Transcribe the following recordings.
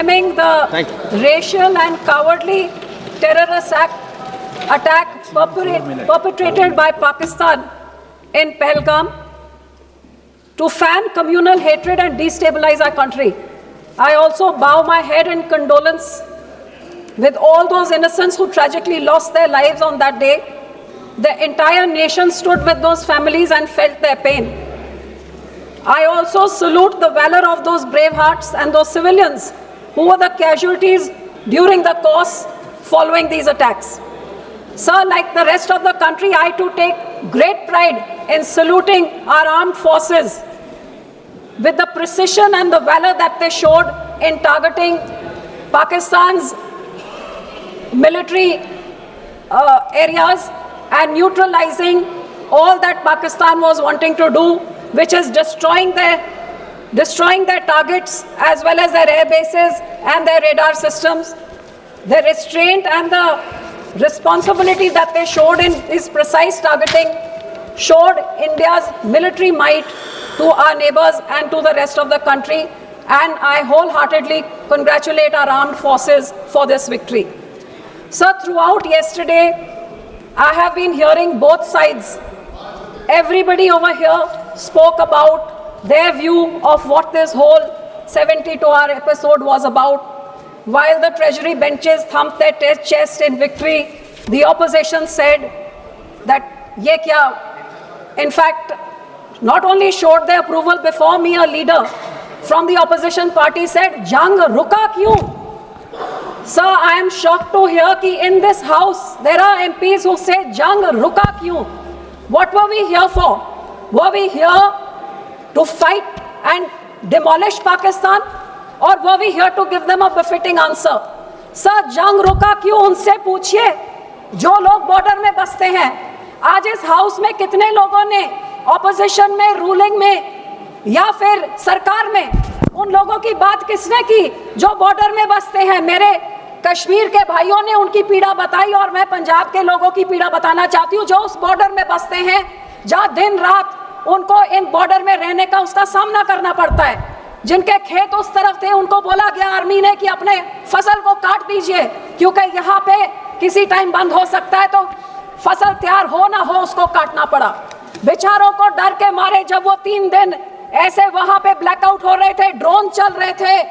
condemning the racial and cowardly terrorist attack perpetrated by Pakistan in Pahalgam to fan communal hatred and destabilize our country. I also bow my head in condolence with all those innocents who tragically lost their lives on that day. The entire nation stood with those families and felt their pain. I also salute the valor of those brave hearts and those civilians who were the casualties during the course following these attacks. Sir, like the rest of the country, I too take great pride in saluting our armed forces with the precision and the valor that they showed in targeting Pakistan's military areas and neutralizing all that Pakistan was wanting to do, which is destroying their targets as well as their air bases and their radar systems. The restraint and the responsibility that they showed in this precise targeting showed India's military might to our neighbors and to the rest of the country, and I wholeheartedly congratulate our armed forces for this victory. Sir, throughout yesterday, I have been hearing both sides. Everybody over here spoke about their view of what this whole 72-hour episode was about. While the treasury benches thumped their chest in victory, the opposition said that ye kya? In fact, not only showed their approval before me, a leader from the opposition party said, "Jang ruka kyun?" Sir, I am shocked to hear that in this house there are MPs who say, "Jang ruka kyun?" What were we here for? Were we here to fight and demolish Pakistan, or were we here to give them a befitting answer? Sir, jang ruka kyun उनसे पूछिए जो लोग border में बसते हैं. आज इस house में कितने लोगों ने ऑपोजिशन में, रूलिंग में या फिर सरकार में उन लोगों की बात किसने की जो बॉर्डर में बसते हैं? मेरे कश्मीर के भाइयों ने उनकी पीड़ा बताई और मैं पंजाब के लोगों की पीड़ा बताना चाहती हूँ जो उस बॉर्डर में बसते हैं, जहाँ दिन रात उनको इन बॉर्डर में रहने का उसका सामना करना पड़ता है. जिनके खेत उस तरफ थे उनको बोला गया आर्मी ने कि अपने फसल को काट दीजिए क्योंकि यहाँ पे किसी टाइम बंद हो सकता है, तो फसल तैयार हो ना हो उसको काटना पड़ा. बेचारों को डर के मारे जब वो 3 दिन ऐसे वहां पे ब्लैकआउट हो रहे थे, ड्रोन चल रहे थे,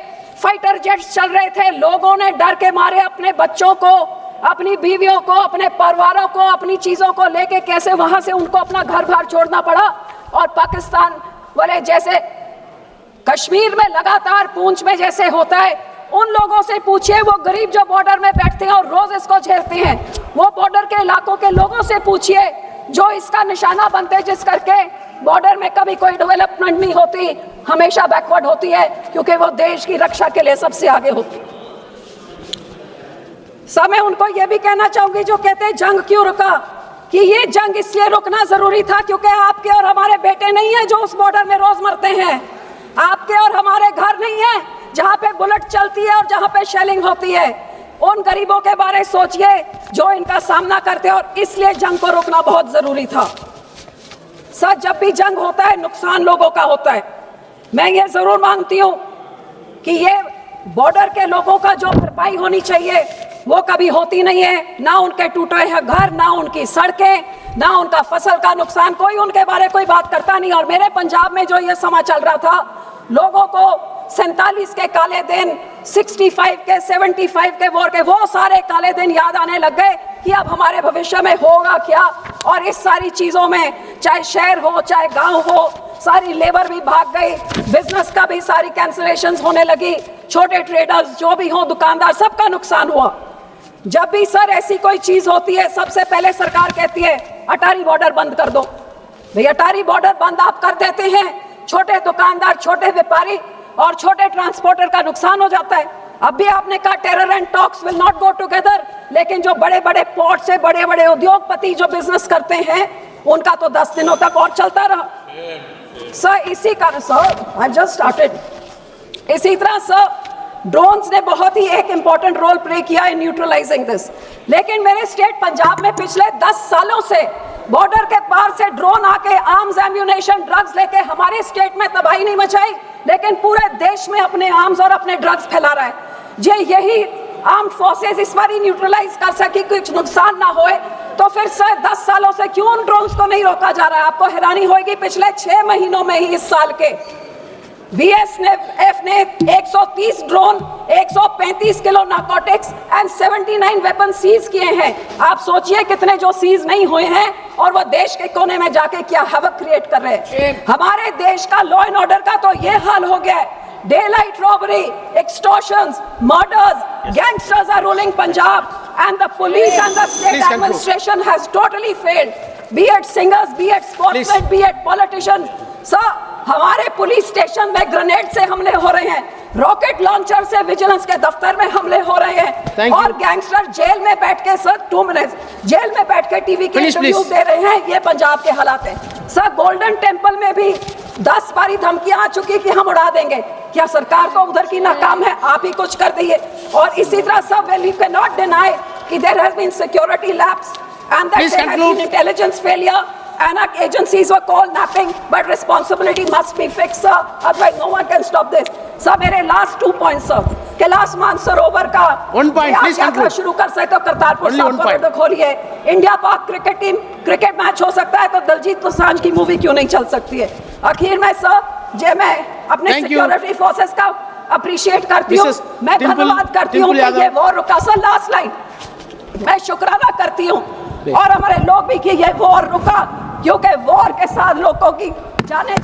फाइटर जेट्स चल रहे थे, लोगों ने डर के मारे अपने बच्चों को, अपनी बीवियों को, अपने परिवारों को, अपनी चीजों को लेके कैसे वहां से उनको अपना घर बार छोड़ना पड़ा. और पाकिस्तान वाले जैसे कश्मीर में लगातार पूंछ में जैसे होता है, उन लोगों से पूछिए, वो गरीब जो बॉर्डर में बैठते हैं और रोज इसको झेलते हैं, वो बॉर्डर के इलाकों के लोगों से पूछिए जो इसका निशाना बनते हैं, जिस करके बॉर्डर में कभी कोई डेवलपमेंट नहीं होती, हमेशा बैकवर्ड होती है क्योंकि वो देश की रक्षा के लिए सबसे आगे होती. सब मैं उनको ये भी कहना चाहूंगी जो कहते हैं जंग क्यों रुका, कि ये जंग इसलिए रुकना जरूरी था क्योंकि आपके और हमारे बेटे नहीं है जो उस बॉर्डर में रोज मरते हैं. आपके और हमारे घर नहीं है जहां पे बुलेट चलती है और जहां पे शेलिंग होती है. उन गरीबों के बारे सोचिए जो इनका सामना करते हैं, और इसलिए जंग को रोकना बहुत जरूरी था. सर, जब भी जंग होता है नुकसान लोगों का होता है. मैं ये जरूर मानती हूँ कि ये बॉर्डर के लोगों का जो भरपाई होनी चाहिए वो कभी होती नहीं है. ना उनके टूटे हैं घर, ना उनकी सड़कें, ना उनका फसल का नुकसान, कोई उनके बारे कोई बात करता नहीं. और मेरे पंजाब में जो ये समा चल रहा था, लोगों को 47 के काले दिन, 65 के, 75 के वॉर के, वो सारे काले दिन याद आने लग गए कि अब हमारे भविष्य में होगा क्या. और इस सारी चीजों में चाहे शहर हो चाहे गांव हो, सारी लेबर भी भाग गई, बिजनेस का भी सारी कैंसिलेशंस होने लगी, छोटे ट्रेडर्स जो भी हो, दुकानदार, सबका नुकसान हुआ. जब भी सर ऐसी कोई चीज होती है, सबसे पहले सरकार कहती है अटारी बॉर्डर बंद कर दो. भाई अटारी बॉर्डर बंद आप कर देते हैं, छोटे दुकानदार, छोटे व्यापारी और छोटे ट्रांसपोर्टर का नुकसान हो जाता है. अब भी आपने कहा terror and talks will not go together, लेकिन जो बड़े बड़े पोर्ट से बड़े बड़े उद्योगपति जो बिजनेस करते हैं उनका तो 10 दिनों तक और चलता रहा. सर, इसी कारण सर आई जस्ट स्टार्टेड. इसी तरह सर ड्रोन्स ने बहुत ही एक इंपॉर्टेंट रोल प्ले किया इन न्यूट्रलाइजिंग दिस. लेकिन मेरे स्टेट पंजाब में पिछले 10 सालों से बॉर्डर के पार से ड्रोन आके आर्म्स, एम्यूनेशन, ड्रग्स लेके हमारे स्टेट में तबाही नहीं मचाई, लेकिन पूरे देश में अपने आर्म्स और अपने ड्रग्स फैला रहा है. यही आर्म्ड फोर्सेस इस बार ही न्यूट्रलाइज कर सके, कुछ नुकसान ना होए, तो फिर से 10 सालों से क्यों उन ड्रोन्स को नहीं रोका जा रहा है? आपको हैरानी होगी, पिछले 6 महीनों में ही इस साल के बीएसएफ ने 130 drone, 135 kilo narcotics and 79 weapon seize किए हैं। आप सोचिए कितने जो सीज नहीं हुए हैं और वो देश के कोने में जाके क्या हैवक क्रिएट कर रहे हैं। हमारे देश का लॉ एंड ऑर्डर का तो ये हाल हो गया है, daylight robbery, extortions, murders, gangsters are ruling Punjab, and the police and the state administration has totally failed. Be it singers, be it sportsmen, be it politicians. Sir, हमारे police station में grenade से हमले हो रहे हैं, rocket launcher से vigilance के दफ्तर में हमले हो रहे हैं, और गैंगस्टर जेल में बैठ के, सर 2 मिनट, जेल में बैठ के टीवी के इंटरव्यू दे रहे हैं। ये पंजाब के हालात हैं। सर गोल्डन टेम्पल में भी 10 बारी धमकियां आ चुकी कि हम उड़ा देंगे। क्या सरकार को उधर की नाकाम है? आप ही कुछ कर दिए। और इसी तरह सब वी कैन नॉट डिनाई कि there has been security lapse and that there has been intelligence failure and our agencies were called napping, but responsibility must be fixed, sir. Otherwise, no one can stop this. Sir, मेरे last 2 points, sir. Kailash Mansarovar का 1 point, please conclude. शुरू कर सकते हो, करतारपुर साहब को खोलिए। India पाक क्रिकेट टीम क्रिकेट मैच हो सकता है तो दलजीत दोसांझ की मूवी क्यों नहीं चल सकती है? आखिर में सर मैं अपने सिक्योरिटी फोर्सेस का अप्रिशिएट करती हूँ, मैं धन्यवाद करती हूँ कि ये वॉर रुका। सर लास्ट लाइन, मैं शुक्राना करती हूँ और हमारे लोग भी कि ये वॉर रुका, क्योंकि वॉर के साथ लोगों की जाने